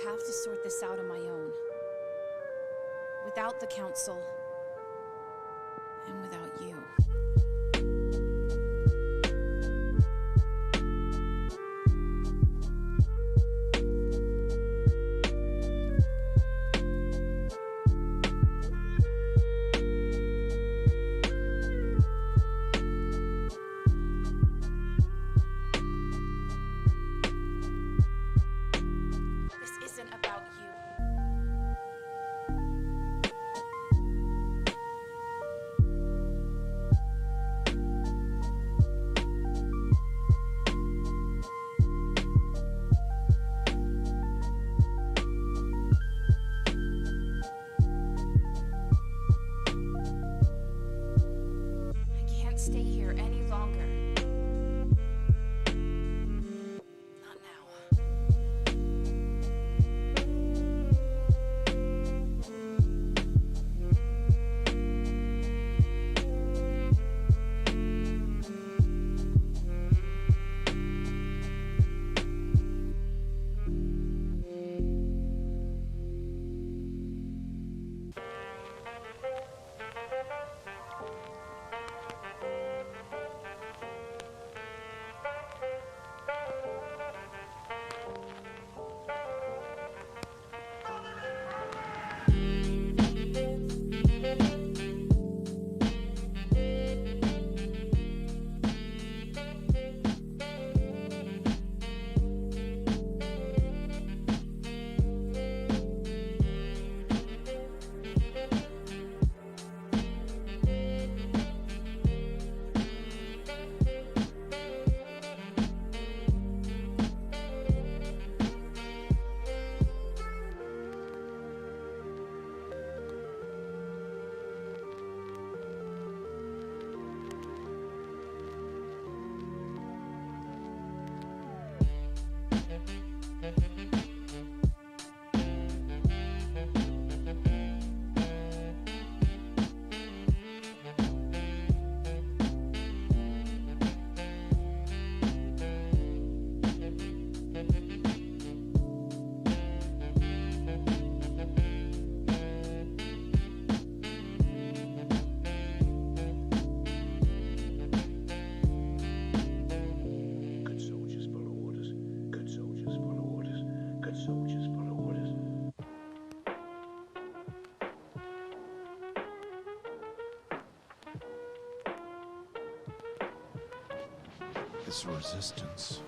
have to sort this out on my own. Without the council. And without you. Stay here any longer. Not now. This resistance.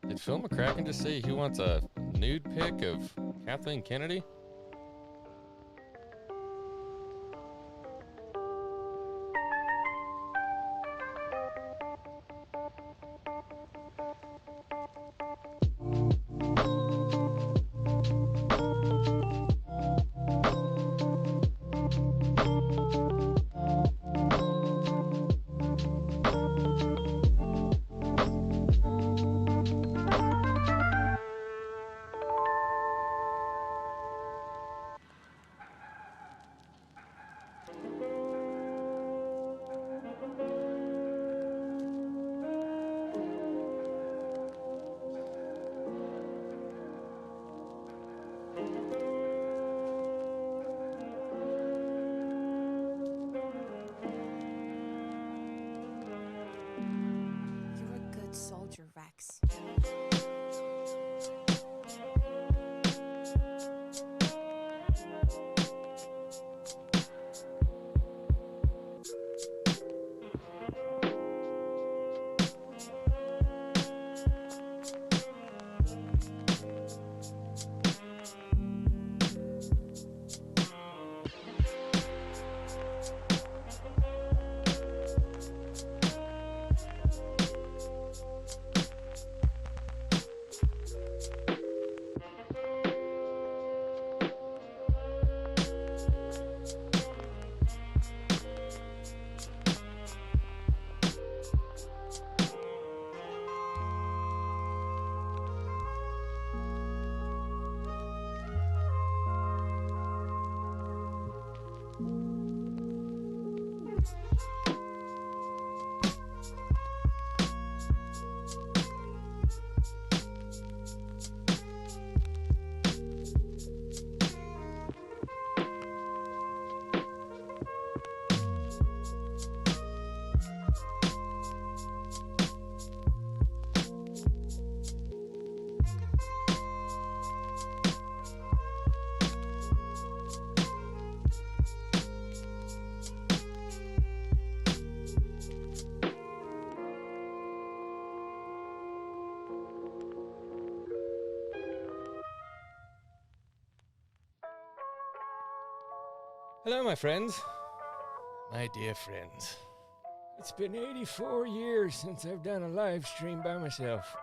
Did Phil McCracken just say he wants a nude pic of Kathleen Kennedy? You're a good soldier, Rex. Hello, my friends. My dear friends. It's been 84 years since I've done a live stream by myself.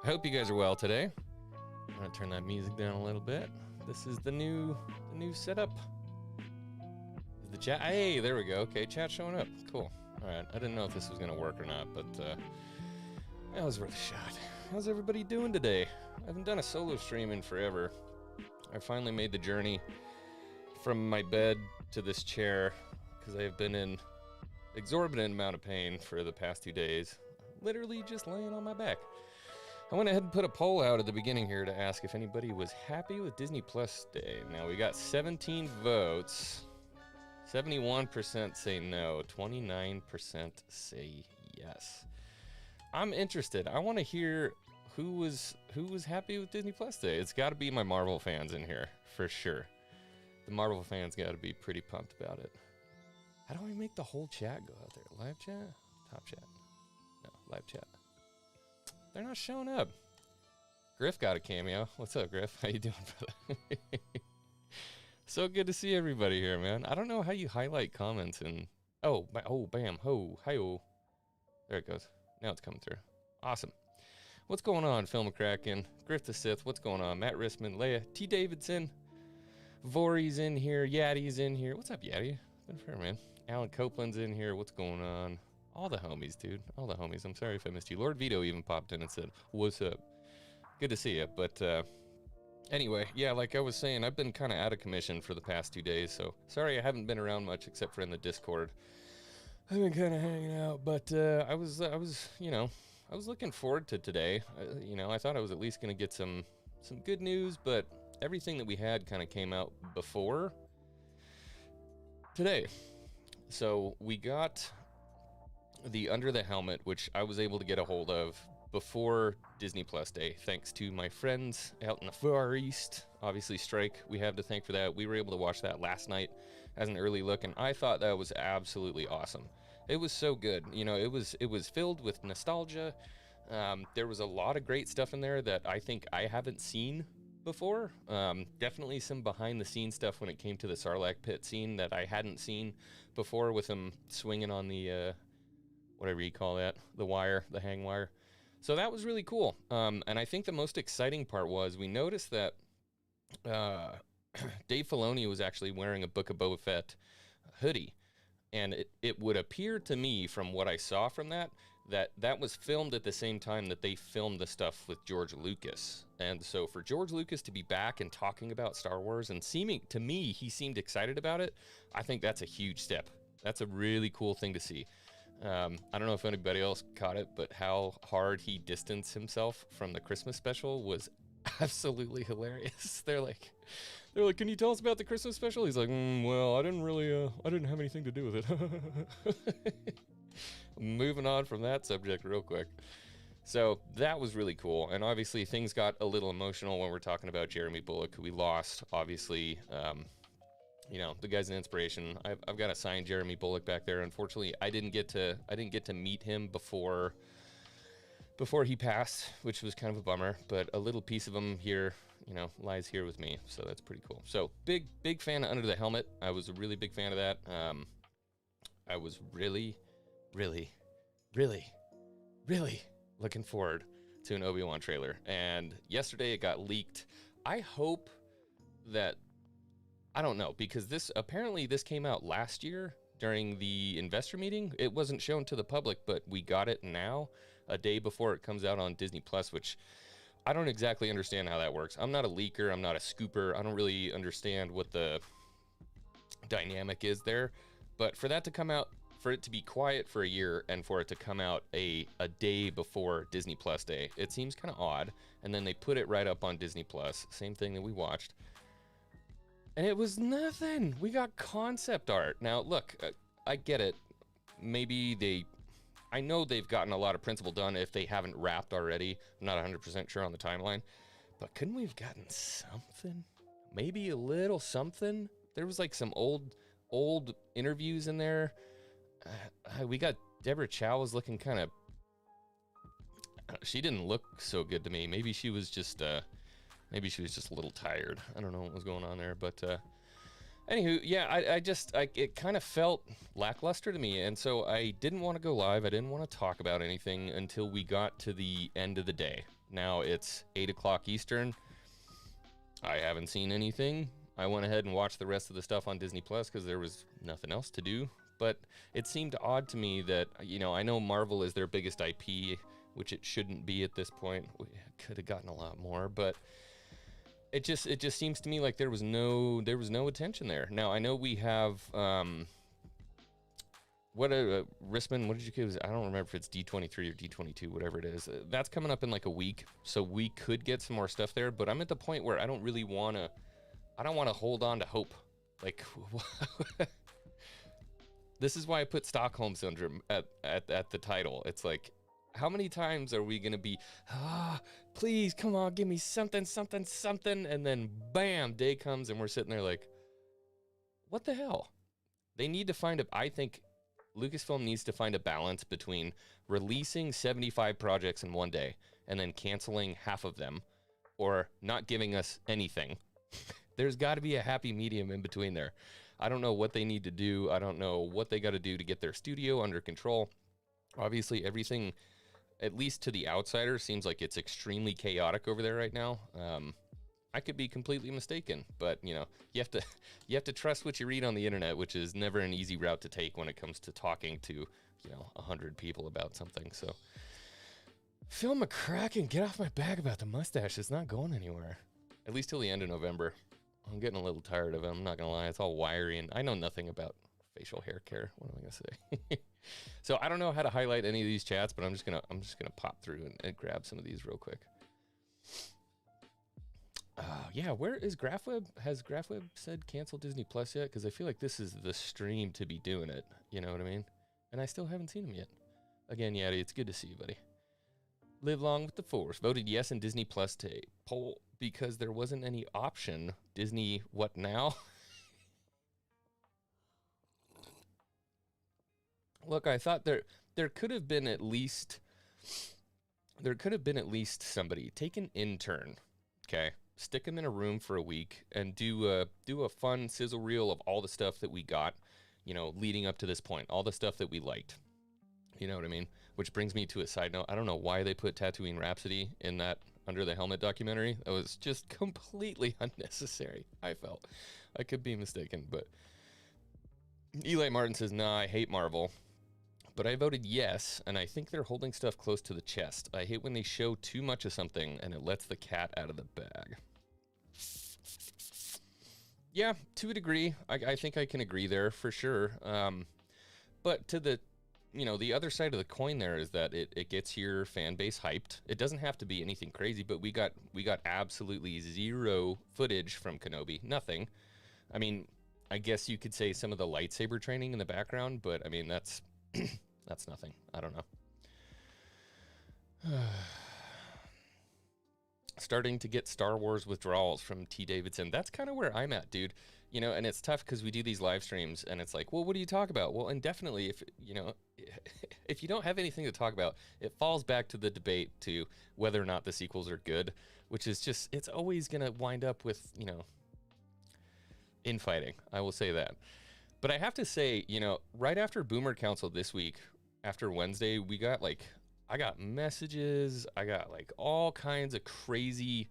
I hope you guys are well today. I'm gonna turn that music down a little bit. This is the new setup. Is the chat? Hey, there we go. Okay, chat showing up. Cool. All right. I didn't know if this was gonna work or not, but that was worth a shot. How's everybody doing today? I haven't done a solo stream in forever. I finally made the journey from my bed to this chair because I have been in exorbitant amount of pain for the past 2 days, literally just laying on my back. I went ahead and put a poll out at the beginning here to ask if anybody was happy with Disney Plus Day. Now we got 17 votes. 71% say no, 29% say yes. I'm interested. I want to hear who was happy with Disney Plus Day. It's got to be my Marvel fans in here for sure. The Marvel fans got to be pretty pumped about it. How do I make the whole chat go out there? Live chat? Top chat? No, live chat. They're not showing up. Griff got a cameo. What's up, Griff? How you doing, brother? So good to see everybody here, man. I don't know how you highlight comments and... Oh, bam, ho, hi-oh. There it goes. Now it's coming through. Awesome. What's going on, Phil McCracken? Griff the Sith, what's going on? Matt Rissman, Leia, T. Davidson, Vori's in here, Yaddy's in here. What's up, Yaddy? It's been fair, man. Alan Copeland's in here. What's going on? All the homies, dude. All the homies. I'm sorry if I missed you. Lord Vito even popped in and said, what's up? Good to see you. But anyway, yeah, like I was saying, I've been kind of out of commission for the past 2 days. So sorry I haven't been around much except for in the Discord. I've been kind of hanging out. But I was looking forward to today. I thought I was at least going to get some good news, but everything that we had kind of came out before today. So we got the Under the Helmet, which I was able to get a hold of before Disney Plus Day, thanks to my friends out in the Far East. Obviously, Strike, we have to thank for that. We were able to watch that last night as an early look, and I thought that was absolutely awesome. It was so good. You know, it was filled with nostalgia. There was a lot of great stuff in there that I think I haven't seen before. Definitely some behind the scenes stuff when it came to the Sarlacc pit scene that I hadn't seen before, with him swinging on the whatever you call that, the wire, the hang wire. So that was really cool. And I think the most exciting part was we noticed that Dave Filoni was actually wearing a Book of Boba Fett hoodie. And it would appear to me, from what I saw from that was filmed at the same time that they filmed the stuff with George Lucas. And so for George Lucas to be back and talking about Star Wars, and seeming to me he seemed excited about it, I think that's a huge step. That's a really cool thing to see. I don't know if anybody else caught it, but how hard he distanced himself from the Christmas special was absolutely hilarious. They're like, can you tell us about the Christmas special? He's like, well, I didn't have anything to do with it. Moving on from that subject real quick. So that was really cool. And obviously things got a little emotional when we're talking about Jeremy Bulloch, who we lost. Obviously, you know, the guy's an inspiration. I've got a signed Jeremy Bulloch back there. Unfortunately, I didn't get to meet him before he passed, which was kind of a bummer. But a little piece of him here, you know, lies here with me. So that's pretty cool. So big fan of Under the Helmet. I was a really big fan of that. I was really looking forward to an Obi-Wan trailer. And yesterday it got leaked. I hope that, I don't know, because this came out last year during the investor meeting. It wasn't shown to the public, but we got it now, a day before it comes out on Disney Plus, which I don't exactly understand how that works. I'm not a leaker. I'm not a scooper. I don't really understand what the dynamic is there. But for that to come out, for it to be quiet for a year, and for it to come out a day before Disney Plus Day, it seems kind of odd. And then they put it right up on Disney Plus, same thing that we watched. And it was nothing. We got concept art. Now, look, I get it. Maybe I know they've gotten a lot of principle done if they haven't wrapped already. I'm not 100% sure on the timeline. But couldn't we have gotten something? Maybe a little something? There was like some old interviews in there. We got Deborah Chow was looking kind of, she didn't look so good to me. Maybe she was just a little tired. I don't know what was going on there, but anywho, yeah, it kind of felt lackluster to me, and so I didn't want to go live. I didn't want to talk about anything until we got to the end of the day. Now it's 8 o'clock Eastern. I haven't seen anything. I went ahead and watched the rest of the stuff on Disney Plus because there was nothing else to do. But it seemed odd to me that, you know, I know Marvel is their biggest IP, which it shouldn't be at this point. We could have gotten a lot more, but it just seems to me like there was no attention there. Now I know we have Rissman, what did you give? I don't remember if it's D23 or D22, whatever it is. That's coming up in like a week, so we could get some more stuff there. But I'm at the point where I don't want to hold on to hope. Like, this is why I put Stockholm Syndrome at the title. It's like, how many times are we going to be, please, come on, give me something, and then bam, day comes and we're sitting there like, what the hell? They need to I think Lucasfilm needs to find a balance between releasing 75 projects in one day and then canceling half of them, or not giving us anything. There's got to be a happy medium in between there. I don't know what they need to do. I don't know what they got to do to get their studio under control. Obviously, everything, at least to the outsider, seems like it's extremely chaotic over there right now. I could be completely mistaken, but you know, you have to trust what you read on the internet, which is never an easy route to take when it comes to talking to 100 people about something. So, Phil McCracken, get off my back about the mustache. It's not going anywhere, at least till the end of November. I'm getting a little tired of it. I'm not gonna lie. It's all wiry, and I know nothing about facial hair care. What am I gonna say? So I don't know how to highlight any of these chats, but I'm just gonna pop through and grab some of these real quick. Yeah, where is GraphWeb? Has GraphWeb said cancel Disney Plus yet? Because I feel like this is the stream to be doing it. You know what I mean? And I still haven't seen him yet. Again, Yaddy, it's good to see you, buddy. Live long with the Force. Voted yes in Disney Plus to poll because there wasn't any option. Disney, what now? Look, I thought there could have been at least somebody take an intern, okay? Stick them in a room for a week and do a fun sizzle reel of all the stuff that we got, leading up to this point, all the stuff that we liked. You know what I mean? Which brings me to a side note. I don't know why they put Tatooine Rhapsody in that Under the Helmet documentary. That was just completely unnecessary, I felt. I could be mistaken, but Eli Martin says, nah, I hate Marvel. But I voted yes, and I think they're holding stuff close to the chest. I hate when they show too much of something and it lets the cat out of the bag. Yeah, to a degree. I think I can agree there for sure. But to the other side of the coin there is that it gets your fan base hyped. It doesn't have to be anything crazy, but we got absolutely zero footage from Kenobi. Nothing. I mean, I guess you could say some of the lightsaber training in the background, but I mean, that's that's nothing. I don't know. Starting to get Star Wars withdrawals from T. Davidson. That's kind of where I'm at, dude. And it's tough because we do these live streams and it's like, well, what do you talk about? Well, indefinitely, if you don't have anything to talk about, it falls back to the debate to whether or not the sequels are good, which is just, it's always going to wind up with, infighting. I will say that. But I have to say, right after Boomer Council this week, after Wednesday, I got messages. I got all kinds of crazy.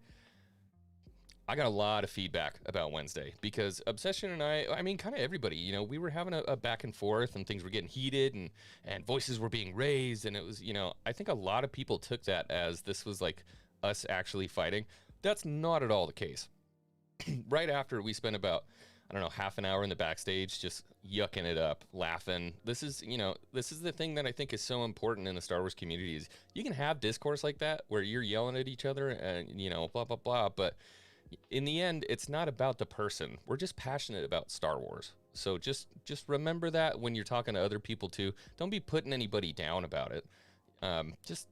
I got a lot of feedback about Wednesday because Obsession and I mean, kind of everybody, we were having a back and forth and things were getting heated and voices were being raised. And it was, I think a lot of people took that as this was like us actually fighting. That's not at all the case. Right after we spent about, I don't know, half an hour in the backstage, just yucking it up, laughing. This is the thing that I think is so important in the Star Wars community is you can have discourse like that where you're yelling at each other and, blah, blah, blah. But in the end, it's not about the person. We're just passionate about Star Wars. So just remember that when you're talking to other people too. Don't be putting anybody down about it. Just,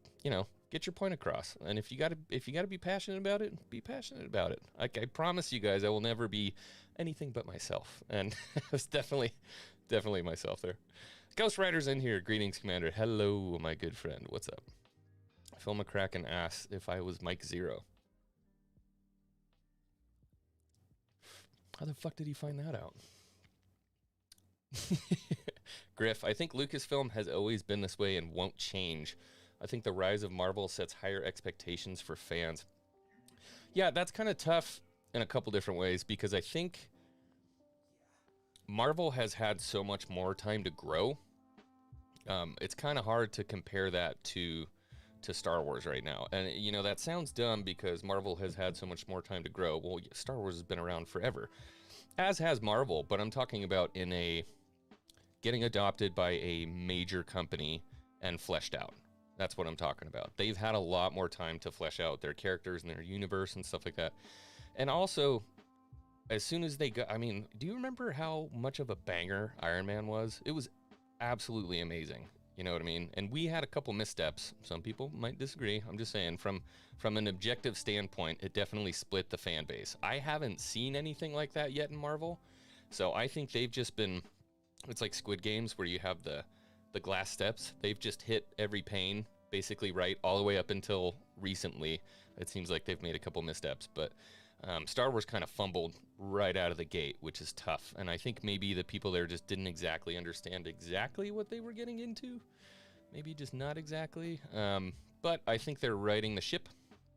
get your point across. And if you gotta be passionate about it, be passionate about it. I promise you guys, I will never be anything but myself. And it's definitely myself there. Ghost Rider's in here. Greetings, Commander. Hello, my good friend. What's up? Phil McCracken asked if I was Mike Zero. How the fuck did he find that out? Griff, I think Lucasfilm has always been this way and won't change. I think the rise of Marvel sets higher expectations for fans. Yeah, that's kind of tough in a couple different ways because I think Marvel has had so much more time to grow. It's kind of hard to compare that to Star Wars right now. And, that sounds dumb because Marvel has had so much more time to grow. Well, Star Wars has been around forever, as has Marvel, but I'm talking about getting adopted by a major company and fleshed out. That's what I'm talking about. They've had a lot more time to flesh out their characters and their universe and stuff like that. And also, as soon as they got, do you remember how much of a banger Iron Man was? It was absolutely amazing. You know what I mean? And we had a couple missteps. Some people might disagree. I'm just saying from an objective standpoint, it definitely split the fan base. I haven't seen anything like that yet in Marvel. So I think they've just been, it's like Squid Games where you have the glass steps. They've just hit every pane basically right all the way up until recently. It seems like they've made a couple missteps, but Star Wars kind of fumbled right out of the gate, which is tough. And I think maybe the people there just didn't exactly understand exactly what they were getting into. Maybe just not exactly. But I think they're righting the ship,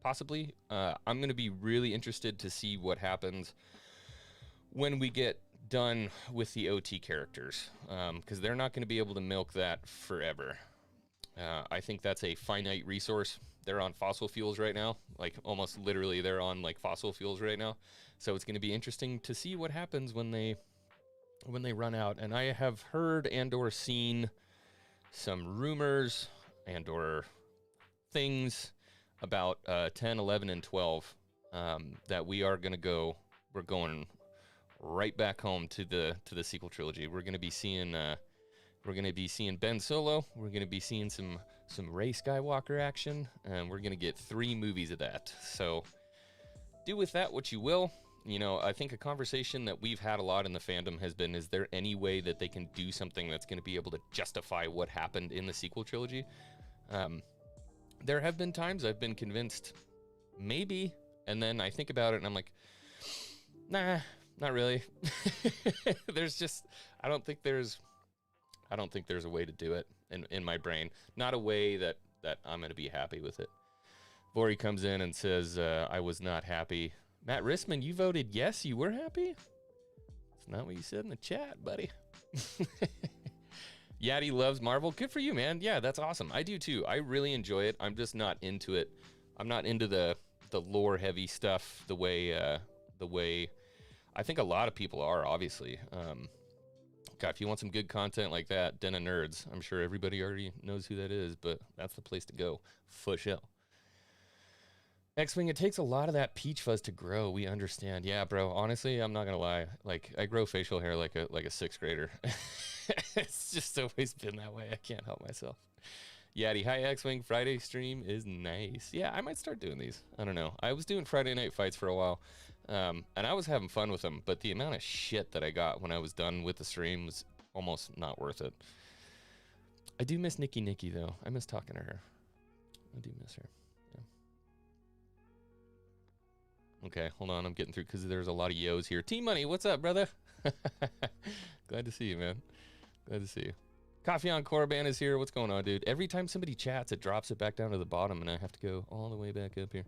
possibly. I'm going to be really interested to see what happens when we get done with the OT characters, because they're not going to be able to milk that forever. I think that's a finite resource. They're on fossil fuels right now, like almost literally they're on like fossil fuels right now. So it's going to be interesting to see what happens when they run out. And I have heard and or seen some rumors and or things about 10, 11, and 12 that we're going right back home to the sequel trilogy. We're gonna be seeing Ben Solo. We're gonna be seeing some Rey Skywalker action, and we're gonna get 3 movies of that. So do with that what you will. You know, I think a conversation that we've had a lot in the fandom has been, is there any way that they can do something that's going to be able to justify what happened in the sequel trilogy? There have been times I've been convinced maybe, and then I think about it and I'm like, nah, not really. I don't think there's a way to do it in my brain. Not a way that I'm going to be happy with it. Vori comes in and says, I was not happy. Matt Rissman, you voted yes, you were happy? It's not what you said in the chat, buddy. Yaddy loves Marvel. Good for you, man. Yeah, that's awesome. I do too. I really enjoy it. I'm just not into it. I'm not into the lore heavy stuff the way I think a lot of people are, obviously. God, if you want some good content like that, Den of Nerds, I'm sure everybody already knows who that is, but that's the place to go, for sure. X-Wing, it takes a lot of that peach fuzz to grow. We understand. Yeah, bro, honestly, I'm not going to lie. Like, I grow facial hair like a 6th grader. It's just always been that way. I can't help myself. Yaddy, hi, X-Wing. Friday stream is nice. Yeah, I might start doing these. I don't know. I was doing Friday night fights for a while, and I was having fun with them, but the amount of shit that I got when I was done with the stream was almost not worth it. I do miss Nikki, though. I miss talking to her. I do miss her. Okay, hold on. I'm getting through because there's a lot of yos here. T-Money, what's up, brother? Glad to see you, man. Glad to see you. Coffee on Korriban is here. What's going on, dude? Every time somebody chats, it drops it back down to the bottom, and I have to go all the way back up here.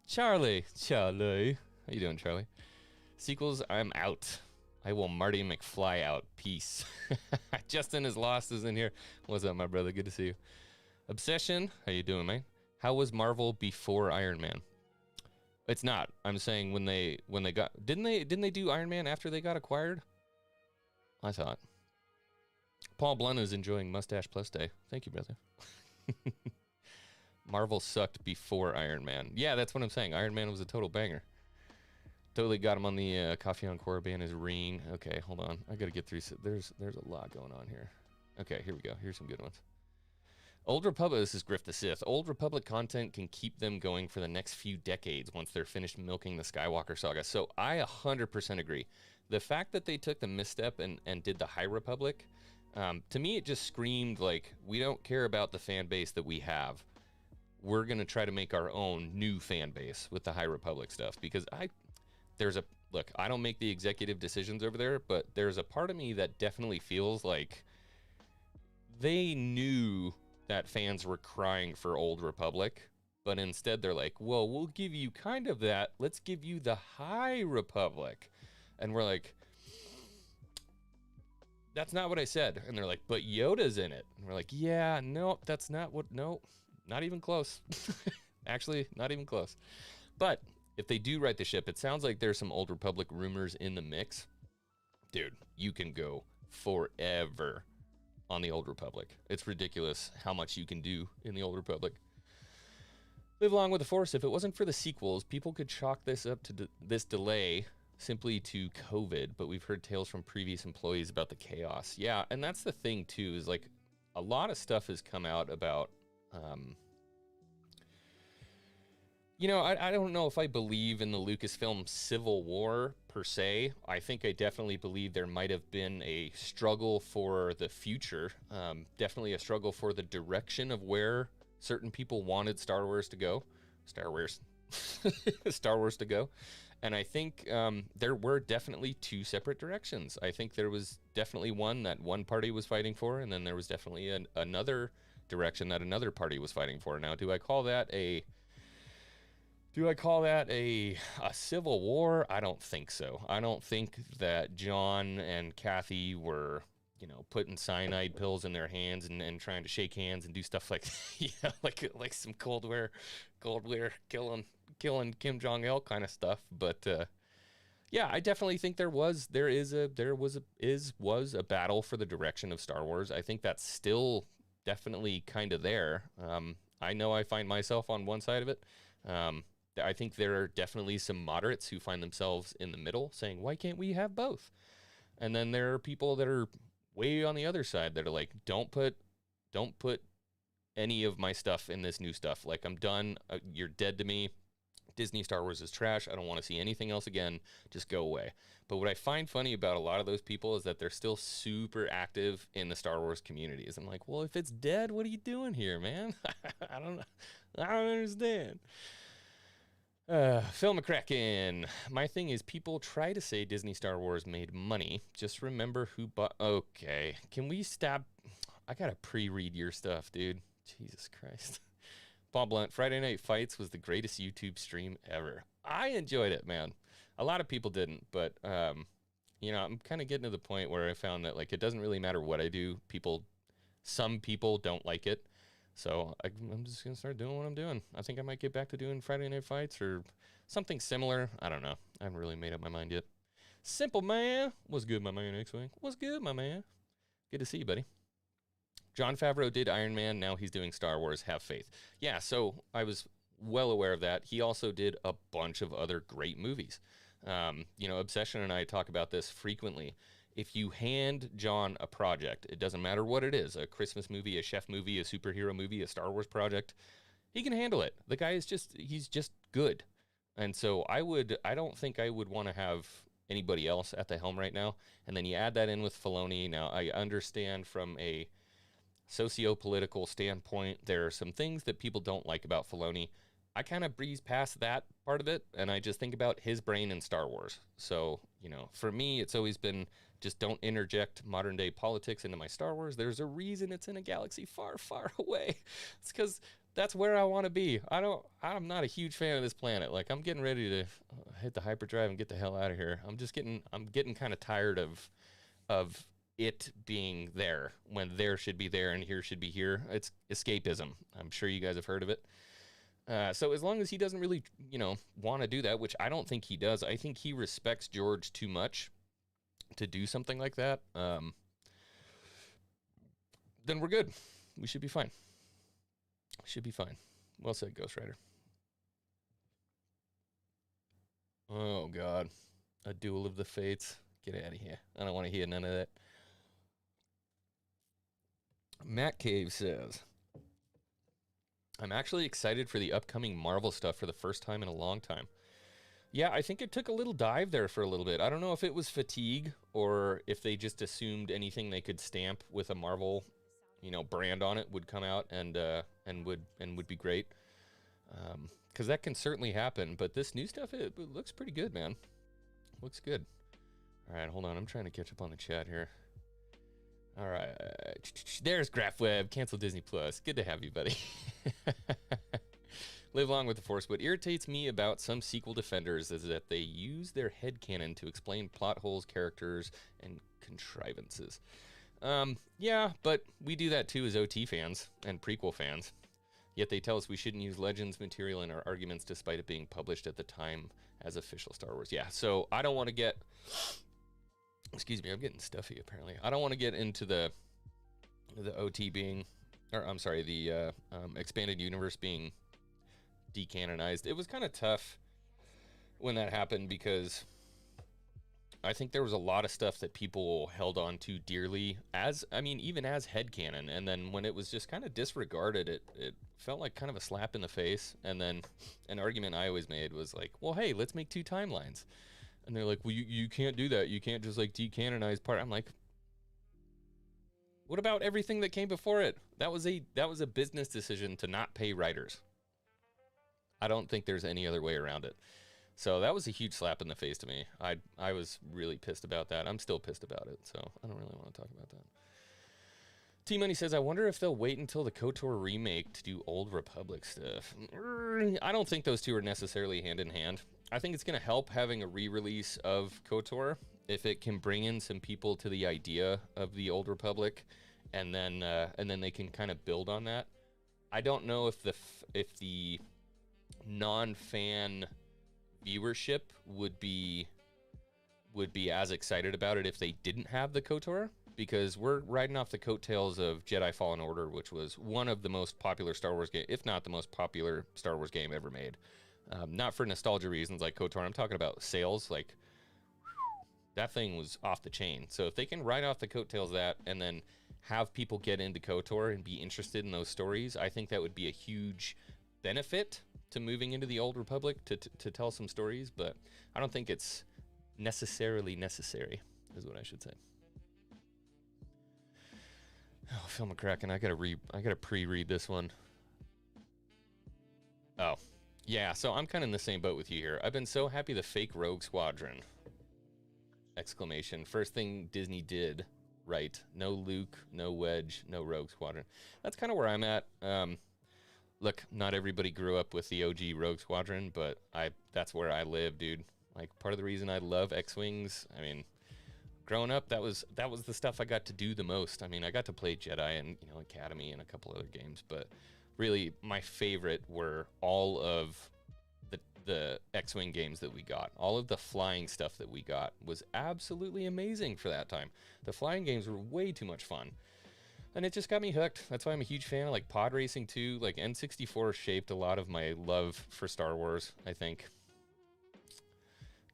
Charlie. How you doing, Charlie? Sequels, I'm out. I will Marty McFly out. Peace. Justin is lost is in here. What's up, my brother? Good to see you. Obsession, how you doing, man? How was Marvel before Iron Man? It's not. I'm saying when they got didn't they do Iron Man after they got acquired? I thought. Paul Blunt is enjoying Mustache Plus Day. Thank you, brother. Marvel sucked before Iron Man. Yeah, that's what I'm saying. Iron Man was a total banger. Totally got him on the Coffee on Korriban his ring. Okay, hold on. I gotta get through. There's a lot going on here. Okay, here we go. Here's some good ones. Old Republic, this is Griff the Sith. Old Republic content can keep them going for the next few decades once they're finished milking the Skywalker saga. So I 100% agree. The fact that they took the misstep and did the High Republic, to me it just screamed like, we don't care about the fan base that we have. We're going to try to make our own new fan base with the High Republic stuff. Because I don't make the executive decisions over there, but there's a part of me that definitely feels like they knew that fans were crying for Old Republic, but instead they're like, well, we'll give you kind of that. Let's give you the High Republic. And we're like, that's not what I said. And they're like, but Yoda's in it. And we're like, yeah, no, that's not what, no, not even close. Actually, not even close. But if they do right the ship, it sounds like there's some Old Republic rumors in the mix. Dude, you can go forever on the Old Republic. It's ridiculous how much you can do in the Old Republic. Live along with the Force. If it wasn't for the sequels, people could chalk this up to this delay simply to COVID, but we've heard tales from previous employees about the chaos. Yeah, and that's the thing too, is like a lot of stuff has come out about I don't know if I believe in the Lucasfilm Civil War per se. I think I definitely believe there might have been a struggle for the future, definitely a struggle for the direction of where certain people wanted Star Wars to go. Star Wars to go. And I think there were definitely 2 separate directions. I think there was definitely one that one party was fighting for, and then there was definitely another direction that another party was fighting for. Now, do I call that a civil war? I don't think so. I don't think that John and Kathy were, putting cyanide pills in their hands and trying to shake hands and do stuff like, like some Cold War killing Kim Jong-il kind of stuff. But yeah, I definitely think there was a battle for the direction of Star Wars. I think that's still definitely kind of there. I know I find myself on one side of it. I think there are definitely some moderates who find themselves in the middle saying, why can't we have both? And then there are people that are way on the other side that are like, don't put any of my stuff in this new stuff. Like, I'm done. You're dead to me. Disney Star Wars is trash. I don't want to see anything else again. Just go away. But what I find funny about a lot of those people is that they're still super active in the Star Wars communities. I'm like, well, if it's dead, what are you doing here, man? I don't know. I don't understand. Phil McCracken. My thing is, people try to say Disney Star Wars made money. Just remember who bought. Okay. Can we stop? I got to pre-read your stuff, dude. Jesus Christ. Paul Blunt, Friday Night Fights was the greatest YouTube stream ever. I enjoyed it, man. A lot of people didn't, but, you know, I'm kind of getting to the point where I found that, like, it doesn't really matter what I do. Some people don't like it. So I'm just going to start doing what I'm doing. I think I might get back to doing Friday Night Fights or something similar. I don't know. I haven't really made up my mind yet. Simple Man. What's good, my man, X-Wing? What's good, my man? Good to see you, buddy. John Favreau did Iron Man. Now he's doing Star Wars. Have faith. Yeah, so I was well aware of that. He also did a bunch of other great movies. You know, Obsession and I talk about this frequently. If you hand John a project, it doesn't matter what it is, a Christmas movie, a chef movie, a superhero movie, a Star Wars project, he can handle it. The guy is he's just good. And so I don't think I would want to have anybody else at the helm right now. And then you add that in with Filoni. Now, I understand from a socio-political standpoint, there are some things that people don't like about Filoni. I kind of breeze past that part of it, and I just think about his brain in Star Wars. So, you know, for me, it's always been just don't interject modern-day politics into my Star Wars. There's a reason it's in a galaxy far, far away. It's because that's where I want to be. I'm not a huge fan of this planet. Like, I'm getting ready to hit the hyperdrive and get the hell out of here. I'm getting kind of tired of it being there when there should be there and here should be here. It's escapism. I'm sure you guys have heard of it. So as long as he doesn't really, you know, want to do that, which I don't think he does, I think he respects George too much to do something like that, then we're good. We should be fine. Should be fine. Well said, Ghost Rider. Oh, God. A Duel of the Fates. Get out of here. I don't want to hear none of that. Matt Cave says, I'm actually excited for the upcoming Marvel stuff for the first time in a long time. Yeah, I think it took a little dive there for a little bit. I don't know if it was fatigue or if they just assumed anything they could stamp with a Marvel, you know, brand on it would come out and would be great. Because that can certainly happen. But this new stuff, it looks pretty good, man. Looks good. All right, hold on. I'm trying to catch up on the chat here. All right. There's GraphWeb. Cancel Disney Plus. Good to have you, buddy. Live long with the Force. What irritates me about some sequel defenders is that they use their headcanon to explain plot holes, characters, and contrivances. Yeah, but we do that too as OT fans and prequel fans. Yet they tell us we shouldn't use Legends material in our arguments despite it being published at the time as official Star Wars. Yeah, so I don't want to get... Excuse me, I'm getting stuffy apparently. I don't want to get into the OT being... Or, I'm sorry, the expanded universe being decanonized. It was kind of tough when that happened because I think there was a lot of stuff that people held on to dearly even as headcanon. And then when it was just kind of disregarded, it felt like kind of a slap in the face. And then an argument I always made was like, well, hey, let's make 2 timelines. And they're like, well, you can't do that. You can't just like decanonize part. I'm like, what about everything that came before it? That was a business decision to not pay writers. I don't think there's any other way around it. So that was a huge slap in the face to me. I was really pissed about that. I'm still pissed about it, so I don't really want to talk about that. T-Money says, I wonder if they'll wait until the KOTOR remake to do Old Republic stuff. I don't think those two are necessarily hand in hand. I think it's going to help having a re-release of KOTOR if it can bring in some people to the idea of the Old Republic, and then they can kind of build on that. I don't know if the non-fan viewership would be as excited about it if they didn't have the KOTOR, because we're riding off the coattails of Jedi Fallen Order, which was one of the most popular Star Wars game, if not the most popular Star Wars game ever made. Not for nostalgia reasons like KOTOR. I'm talking about sales. Like, that thing was off the chain. So if they can ride off the coattails of that and then have people get into KOTOR and be interested in those stories, I think that would be a huge benefit to moving into the Old Republic to tell some stories. But I don't think it's necessarily necessary, is what I should say. Oh, Phil McCracken, I gotta pre-read this one. Oh, yeah. So I'm kind of in the same boat with you here. I've been so happy the fake Rogue Squadron. Exclamation. First thing Disney did right. No Luke, no Wedge, no Rogue Squadron. That's kind of where I'm at. Look, not everybody grew up with the OG Rogue Squadron, but that's where I live, dude. Like, part of the reason I love X-Wings, I mean, growing up, that was the stuff I got to do the most. I mean, I got to play Jedi and, Academy and a couple other games, but really my favorite were all of the X-Wing games that we got. All of the flying stuff that we got was absolutely amazing for that time. The flying games were way too much fun. And it just got me hooked. That's why I'm a huge fan of like pod racing too. Like N64 shaped a lot of my love for Star Wars, I think.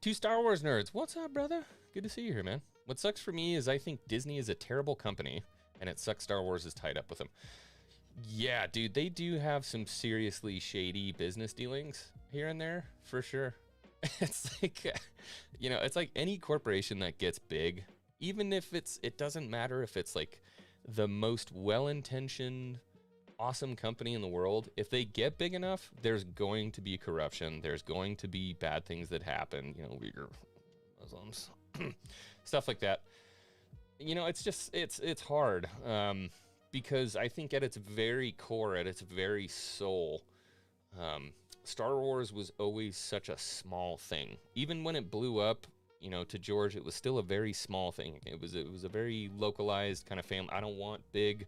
Two Star Wars nerds. What's up, brother? Good to see you here, man. What sucks for me is I think Disney is a terrible company, and it sucks Star Wars is tied up with them. Yeah, dude, they do have some seriously shady business dealings here and there, for sure. It's like, it's like any corporation that gets big, even if it doesn't matter if it's like the most well-intentioned, awesome company in the world. If they get big enough, there's going to be corruption. There's going to be bad things that happen, Uyghur Muslims, stuff like that. It's just, it's hard. Because I think at its very core, at its very soul, Star Wars was always such a small thing. Even when it blew up, to George, it was still a very small thing. It was a very localized kind of family. I don't want big,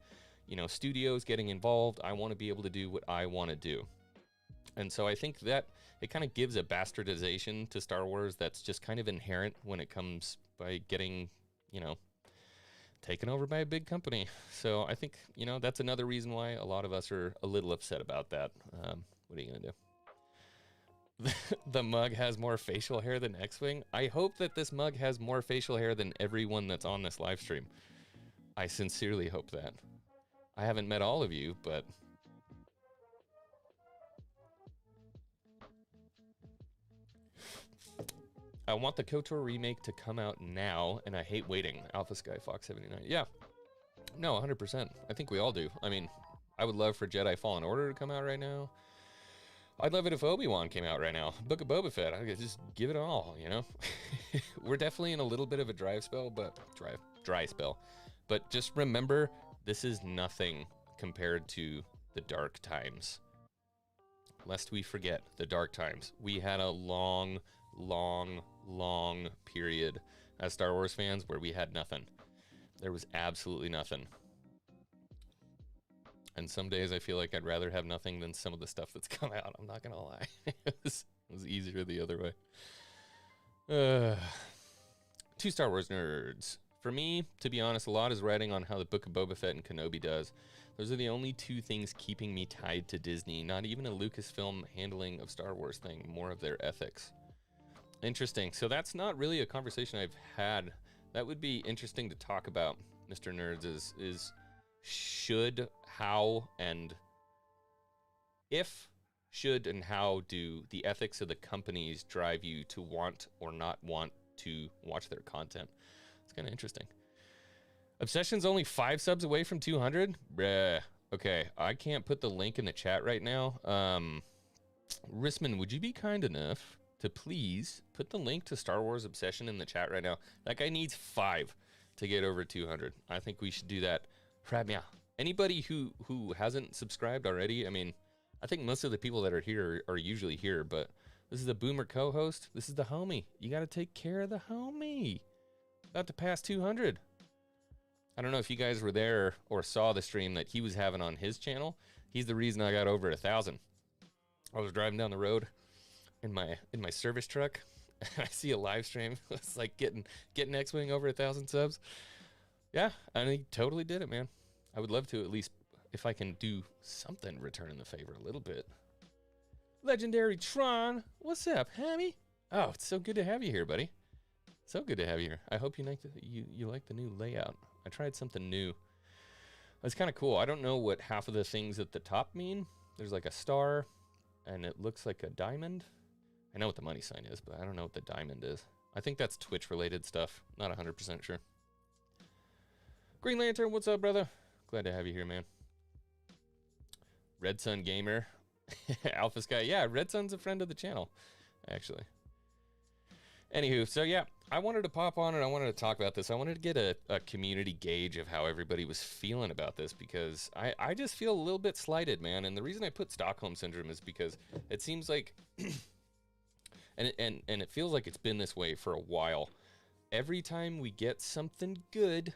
studios getting involved. I want to be able to do what I want to do. And so I think that it kind of gives a bastardization to Star Wars that's just kind of inherent when it comes by getting, taken over by a big company. So I think, that's another reason why a lot of us are a little upset about that. What are you going to do? The mug has more facial hair than X-Wing. I hope that this mug has more facial hair than everyone that's on this live stream. I sincerely hope that. I haven't met all of you, but... I want the KOTOR remake to come out now, and I hate waiting. Alpha Sky Fox 79. Yeah. No, 100%. I think we all do. I mean, I would love for Jedi Fallen Order to come out right now. I'd love it if Obi-Wan came out right now. Book of Boba Fett. I could just give it all, We're definitely in a little bit of a dry spell, but dry spell. But just remember, this is nothing compared to the dark times. Lest we forget the dark times. We had a long period as Star Wars fans where we had nothing. There was absolutely nothing. And some days I feel like I'd rather have nothing than some of the stuff that's come out. I'm not gonna lie. It was easier the other way. Two Star Wars nerds. For me, to be honest, a lot is riding on how the Book of Boba Fett and Kenobi does. Those are the only two things keeping me tied to Disney. Not even a Lucasfilm handling of Star Wars thing. More of their ethics. Interesting. So that's not really a conversation I've had. That would be interesting to talk about, Mr. Nerds, is should, how, and if, should, and how do the ethics of the companies drive you to want or not want to watch their content? It's kind of interesting. Obsession's only 5 subs away from 200? Bruh. Okay, I can't put the link in the chat right now. Risman, would you be kind enough to please put the link to Star Wars Obsession in the chat right now? That guy needs 5 to get over 200. I think we should do that. Yeah. Anybody who hasn't subscribed already, I mean, I think most of the people that are here are usually here, but this is the Boomer co-host. This is the homie. You got to take care of the homie. About to pass 200. I don't know if you guys were there or saw the stream that he was having on his channel. He's the reason I got over 1,000. I was driving down the road in my service truck, and I see a live stream. It's like getting X-Wing over 1,000 subs. Yeah, and he totally did it, man. I would love to, at least if I can do something, return in the favor a little bit. Legendary Tron, what's up, Hammy? Oh, it's so good to have you here, buddy. So good to have you here. I hope you like you like the new layout. I tried something new. It's kind of cool. I don't know what half of the things at the top mean. There's like a star, and it looks like a diamond. I know what the money sign is, but I don't know what the diamond is. I think that's Twitch-related stuff. Not 100% sure. Green Lantern, what's up, brother? Glad to have you here, man. Red Sun Gamer. Alpha Sky. Yeah, Red Sun's a friend of the channel, actually. Anywho, so yeah, I wanted to pop on and I wanted to talk about this. I wanted to get a community gauge of how everybody was feeling about this, because I just feel a little bit slighted, man. And the reason I put Stockholm Syndrome is because it seems like, and it feels like it's been this way for a while. Every time we get something good,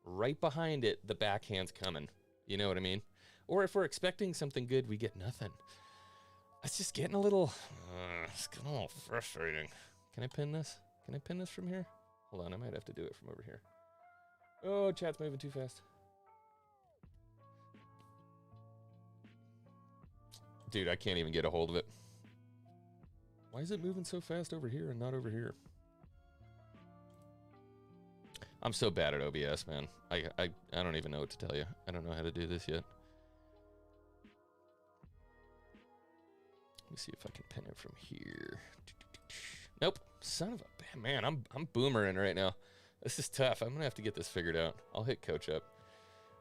right behind it, the backhand's coming. You know what I mean? Or if we're expecting something good, we get nothing. It's just getting a little, it's getting a little frustrating. Can I pin this? Can I pin this from here? Hold on, I might have to do it from over here. Oh, chat's moving too fast. Dude, I can't even get a hold of it. Why is it moving so fast over here and not over here? I'm so bad at OBS, man. I don't even know what to tell you. I don't know how to do this yet. Let me see if I can pin it from here. Nope. Son of a man, I'm boomering right now. This is tough. I'm gonna have to get this figured out. I'll hit Coach up.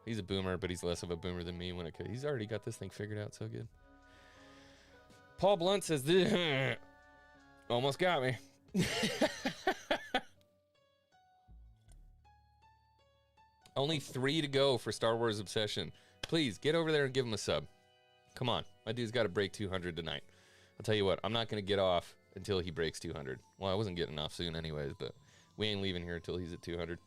He's a boomer, but he's less of a boomer than me when it could. He's already got this thing figured out so good. Paul Blunt says this almost got me. Only 3 to go for Star Wars Obsession. Please get over there and give him a sub. Come on, my dude's got to break 200 tonight. I'll tell you what, I'm not gonna get off until he breaks 200. Well, I wasn't getting off soon anyways, but we ain't leaving here until he's at 200.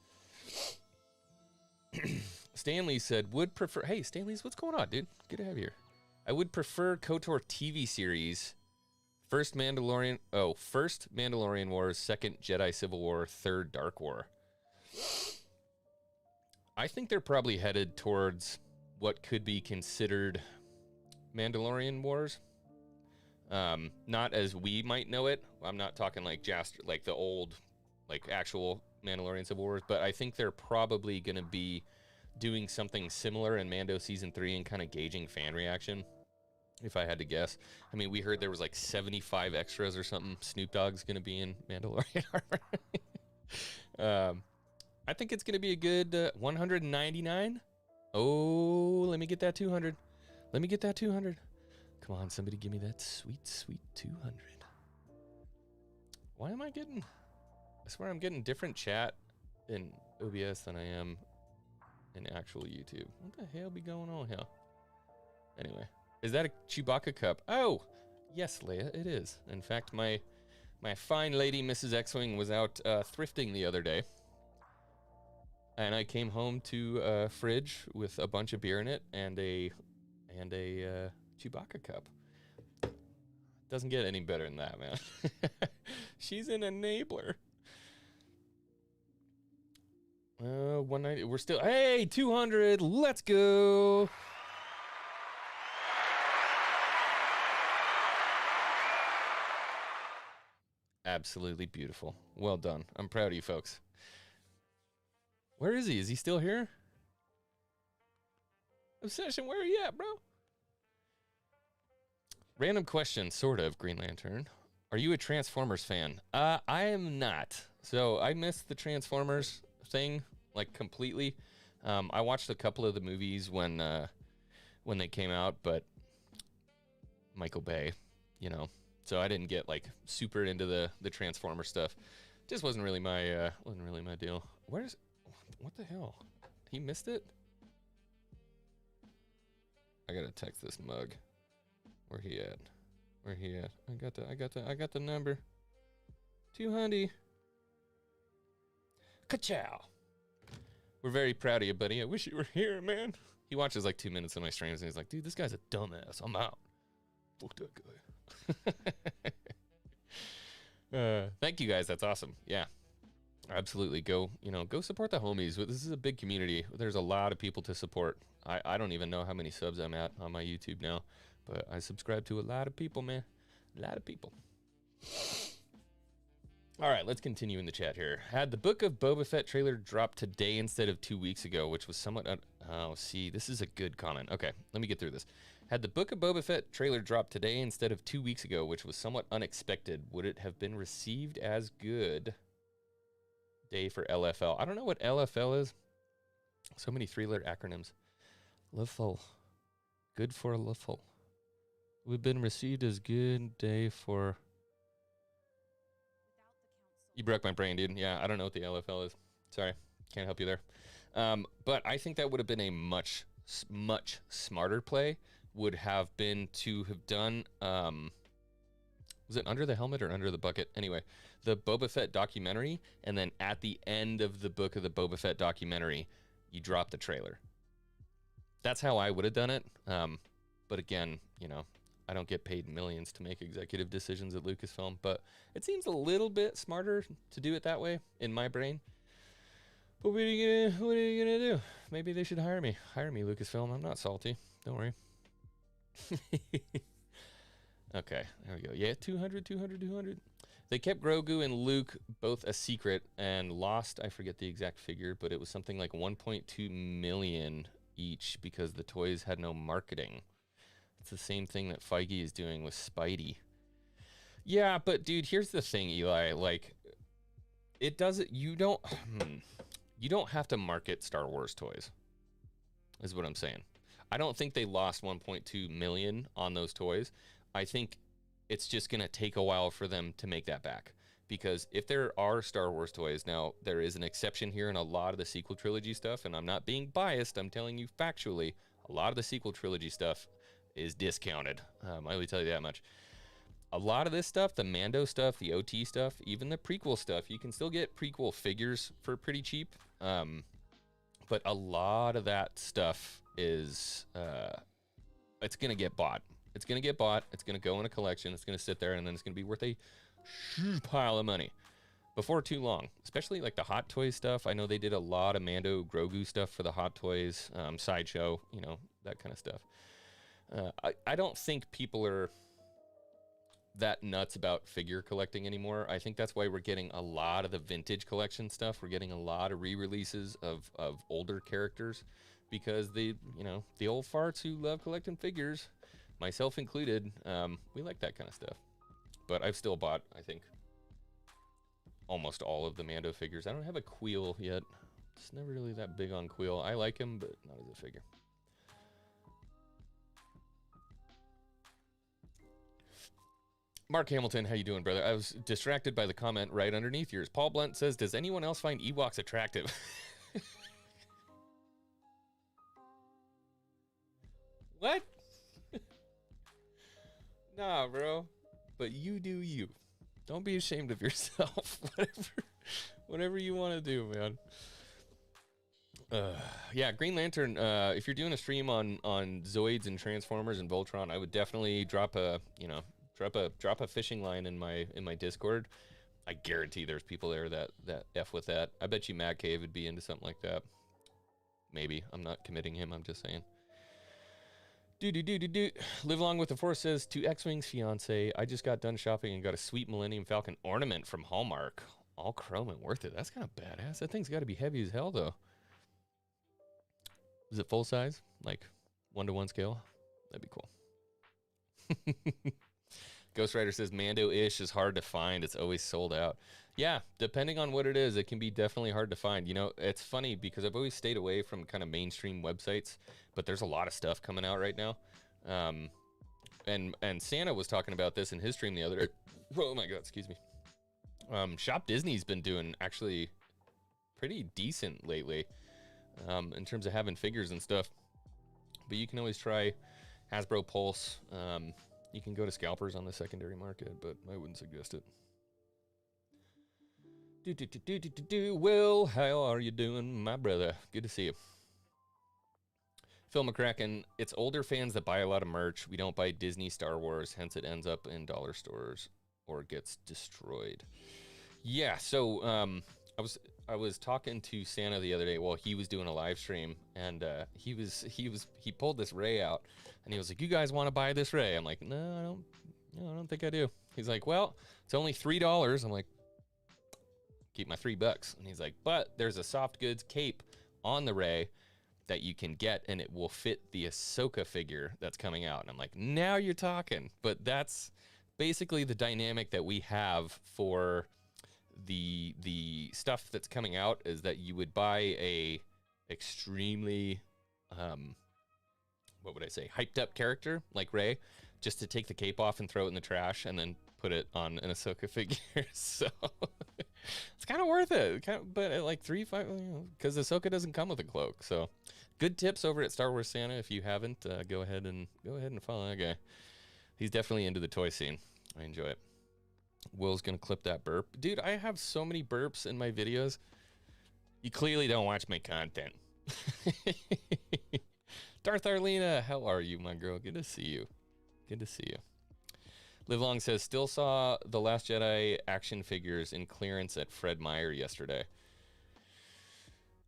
Stanley said, would prefer... Hey, Stanley's, what's going on, dude? Good to have you here. I would prefer KOTOR TV series. First Mandalorian Wars, second Jedi Civil War, third Dark War. I think they're probably headed towards what could be considered Mandalorian Wars. Not as we might know it. I'm not talking like like the old, like actual Mandalorian Civil Wars, but I think they're probably going to be doing something similar in Mando Season 3 and kind of gauging fan reaction, if I had to guess. I mean, we heard there was like 75 extras or something. Snoop Dogg's going to be in Mandalorian armor. I think it's going to be a good 199. Oh, let me get that 200. Let me get that 200. Come on, somebody give me that sweet, sweet 200. Why am I getting... I swear I'm getting different chat in OBS than I am in actual YouTube. What the hell be going on here? Anyway, is that a Chewbacca cup? Oh, yes, Leia, it is. In fact, my fine lady, Mrs. X-Wing, was out thrifting the other day. And I came home to a fridge with a bunch of beer in it and a Chewbacca cup. Doesn't get any better than that, man. She's an enabler. 190. We're still... Hey, 200. Let's go. Absolutely beautiful. Well done. I'm proud of you folks. Where is he? Is he still here? Obsession, where are you at, bro? Random question, sort of, Green Lantern. Are you a Transformers fan? I am not. So I missed the Transformers thing, like, completely. I watched a couple of the movies when they came out, but Michael Bay, you know. So I didn't get, like, super into the Transformer stuff. Just wasn't really my deal. What the hell? He missed it? I gotta text this mug. Where he at? Where he at? I got the number. 200. Ka-chow. We're very proud of you, buddy. I wish you were here, man. He watches like 2 minutes of my streams and he's like, dude, this guy's a dumbass. I'm out. Fuck that guy. Thank you guys. That's awesome. Yeah. Absolutely. Go support the homies. This is a big community. There's a lot of people to support. I don't even know how many subs I'm at on my YouTube now, but I subscribe to a lot of people, man. A lot of people. All right, let's continue in the chat here. Had the Book of Boba Fett trailer dropped today instead of 2 weeks ago, which was somewhat... oh, see, this is a good comment. Okay, let me get through this. Had the Book of Boba Fett trailer dropped today instead of 2 weeks ago, which was somewhat unexpected, would it have been received as good? Day for LFL. I don't know what LFL is. So many three-letter acronyms. LFL. Good for LFL. We've been received as good day for... You broke my brain, dude. Yeah, I don't know what the LFL is. Sorry. Can't help you there. But I think that would have been a much smarter play. Would have been to have done... was it Under the Helmet or Under the Bucket? Anyway, the Boba Fett documentary, and then at the end of the Book of the Boba Fett documentary, you drop the trailer. That's how I would have done it. But again, you know, I don't get paid millions to make executive decisions at Lucasfilm, but it seems a little bit smarter to do it that way in my brain. But what are you gonna do? Maybe they should hire me. Hire me, Lucasfilm. I'm not salty. Don't worry. Okay, there we go. Yeah, 200. They kept Grogu and Luke both a secret and lost, I forget the exact figure, but it was something like 1.2 million each because the toys had no marketing. It's the same thing that Feige is doing with Spidey. Yeah, but dude, here's the thing, Eli. Like, it doesn't, you don't have to market Star Wars toys, is what I'm saying. I don't think they lost 1.2 million on those toys. I think it's just going to take a while for them to make that back. Because if there are Star Wars toys, now there is an exception here in a lot of the sequel trilogy stuff, and I'm not being biased, I'm telling you factually, a lot of the sequel trilogy stuff is discounted. I only tell you that much. A lot of this stuff, the Mando stuff, the OT stuff, even the prequel stuff, you can still get prequel figures for pretty cheap. But a lot of that stuff is, it's going to get bought. It's going to get bought. It's going to go in a collection. It's going to sit there, and then it's going to be worth a pile of money before too long. Especially like the Hot Toys stuff. I know they did a lot of Mando Grogu stuff for the Hot Toys sideshow, you know, that kind of stuff. I don't think people are that nuts about figure collecting anymore. I think that's why we're getting a lot of the vintage collection stuff. We're getting a lot of re-releases of older characters because the old farts who love collecting figures, myself included, we like that kind of stuff. But I've still bought, I think, almost all of the Mando figures. I don't have a Queel yet. It's never really that big on Queel. I like him, but not as a figure. Mark Hamilton, how you doing, brother? I was distracted by the comment right underneath yours. Paul Blunt says, does anyone else find Ewoks attractive? What? Nah, bro. But you do you. Don't be ashamed of yourself. Whatever you want to do, man. Yeah, Green Lantern, if you're doing a stream on Zoids and Transformers and Voltron, I would definitely drop a fishing line in my Discord. I guarantee there's people there that F with that. I bet you Mad Cave would be into something like that. Maybe. I'm not committing him, I'm just saying. Live Along with the Force says, to X-Wing's fiance, I just got done shopping and got a sweet Millennium Falcon ornament from Hallmark. All chrome and worth it. That's kind of badass. That thing's got to be heavy as hell, though. Is it full size? Like 1-to-1 scale? That'd be cool. Ghost Rider says, Mando-ish is hard to find. It's always sold out. Yeah, depending on what it is, it can be definitely hard to find. You know, it's funny because I've always stayed away from kind of mainstream websites, but there's a lot of stuff coming out right now. And Santa was talking about this in his stream the other day. Oh my God, excuse me. Shop Disney's been doing actually pretty decent lately in terms of having figures and stuff. But you can always try Hasbro Pulse. You can go to scalpers on the secondary market, but I wouldn't suggest it. Will, how are you doing, my brother? Good to see you. Phil McCracken, it's older fans that buy a lot of merch. We don't buy Disney, Star Wars, hence it ends up in dollar stores or gets destroyed. Yeah, so I was talking to Santa the other day while he was doing a live stream, and he pulled this Ray out, and he was like, "You guys want to buy this Ray?" I'm like, "No, No, I don't think I do. He's like, well, it's only $3. I'm like, keep my $3. And he's like, but there's a soft goods cape on the Rey that you can get, and it will fit the Ahsoka figure that's coming out. And I'm like, now you're talking. But that's basically the dynamic that we have for the stuff that's coming out, is that you would buy a extremely what would I say, hyped up character like Rey, just to take the cape off and throw it in the trash and then put it on an Ahsoka figure. So it's kind of worth it. But at like $3, $5, because Ahsoka doesn't come with a cloak. So good tips over at Star Wars Santa. If you haven't, go ahead and follow that guy. He's definitely into the toy scene. I enjoy it. Will's gonna clip that burp. Dude, I have so many burps in my videos. You clearly don't watch my content. Darth Arlena, how are you, my girl? Good to see you. Good to see you. Live Long says, still saw The Last Jedi action figures in clearance at Fred Meyer yesterday.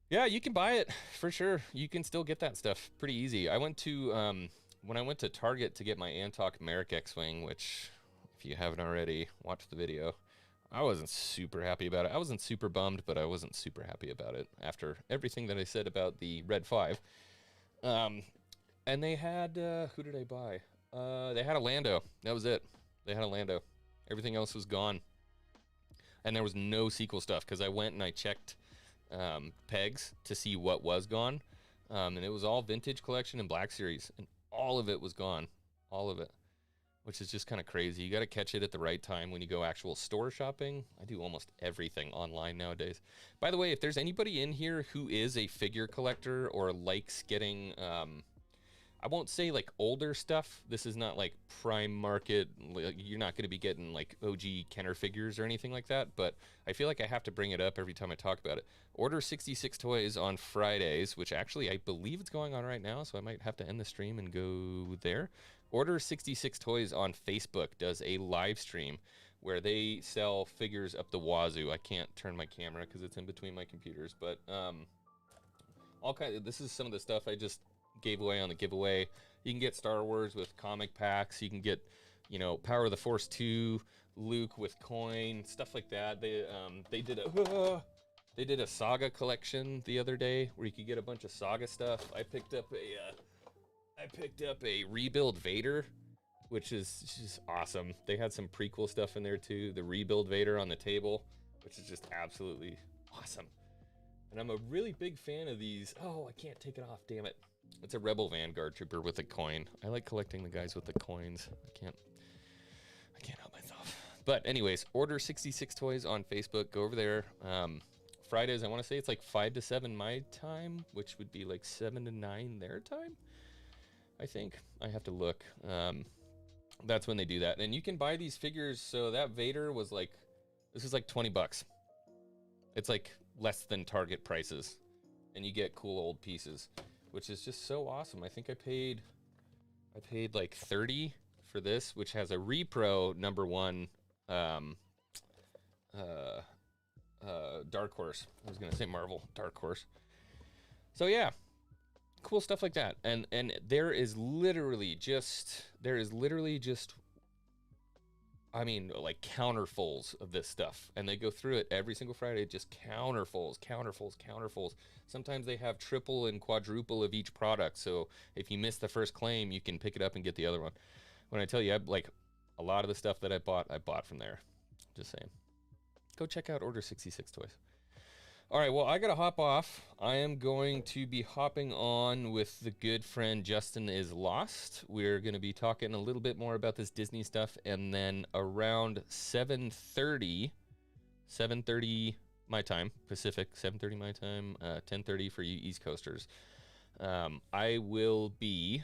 Yeah, you can buy it for sure. You can still get that stuff pretty easy. I went to, when I went to Target to get my Antok Merrick X-Wing, which, if you haven't already, watch the video. I wasn't super happy about it. I wasn't super bummed, but I wasn't super happy about it after everything that I said about the Red 5. And they had, who did I buy? They had a Lando. That was it. They had a Lando. Everything else was gone. And there was no sequel stuff, because I went and I checked pegs to see what was gone. And it was all vintage collection and Black Series. And all of it was gone. All of it. Which is just kind of crazy. You got to catch it at the right time when you go actual store shopping. I do almost everything online nowadays. By the way, if there's anybody in here who is a figure collector or likes getting, I won't say like older stuff. This is not like prime market. You're not going to be getting like OG Kenner figures or anything like that. But I feel like I have to bring it up every time I talk about it. Order 66 Toys on Fridays, which actually I believe it's going on right now. So I might have to end the stream and go there. Order 66 Toys on Facebook does a live stream where they sell figures up the wazoo. I can't turn my camera because it's in between my computers, but this is some of the stuff I just gave away on the giveaway. You can get Star Wars with comic packs. You can get, Power of the Force 2, Luke with coin, stuff like that. They did a Saga collection the other day where you could get a bunch of Saga stuff. I picked up a rebuild Vader, which is just awesome. They had some prequel stuff in there too. The rebuild Vader on the table, which is just absolutely awesome. And I'm a really big fan of these. Oh, I can't take it off, damn it. It's a Rebel Vanguard Trooper with a coin. I like collecting the guys with the coins. I can't help myself. But anyways, order 66 Toys on Facebook. Go over there. Fridays, I want to say it's like 5 to 7 my time, which would be like 7 to 9 their time. I think. I have to look. That's when they do that. And you can buy these figures. So that Vader was like, this is like $20. It's like less than Target prices. And you get cool old pieces, which is just so awesome. I think I paid like $30 for this, which has a repro #1 Dark Horse. I was going to say Marvel Dark Horse. So yeah. Cool stuff like that, and there is literally just I mean, like counterfuls of this stuff, and they go through it every single Friday, just counterfuls. Sometimes they have triple and quadruple of each product, so if you miss the first claim, you can pick it up and get the other one. When I tell you, like a lot of the stuff that I bought from there. Just saying. Go check out Order 66 Toys. All right, well, I got to hop off. I am going to be hopping on with the good friend Justin is Lost. We're going to be talking a little bit more about this Disney stuff, and then around 7:30 my time, Pacific, 7:30 my time, 10:30 for you East Coasters. I will be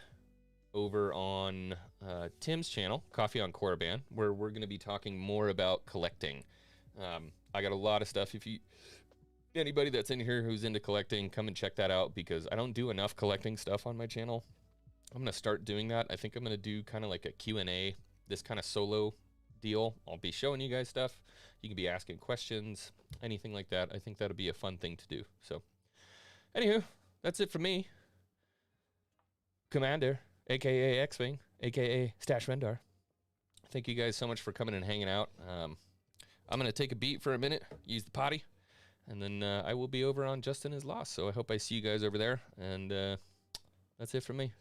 over on Tim's channel, Coffee on Korriban, where we're going to be talking more about collecting. I got a lot of stuff. If anybody that's in here who's into collecting, come and check that out, because I don't do enough collecting stuff on my channel. I'm going to start doing that. I think I'm going to do kind of like a Q&A, this kind of solo deal. I'll be showing you guys stuff. You can be asking questions, anything like that. I think that'll be a fun thing to do. So, anywho, that's it for me. Commander, a.k.a. X-Wing, a.k.a. Stash Rendar. Thank you guys so much for coming and hanging out. I'm going to take a beat for a minute, use the potty, and then I will be over on Justin Is Lost. So I hope I see you guys over there. And that's it from me.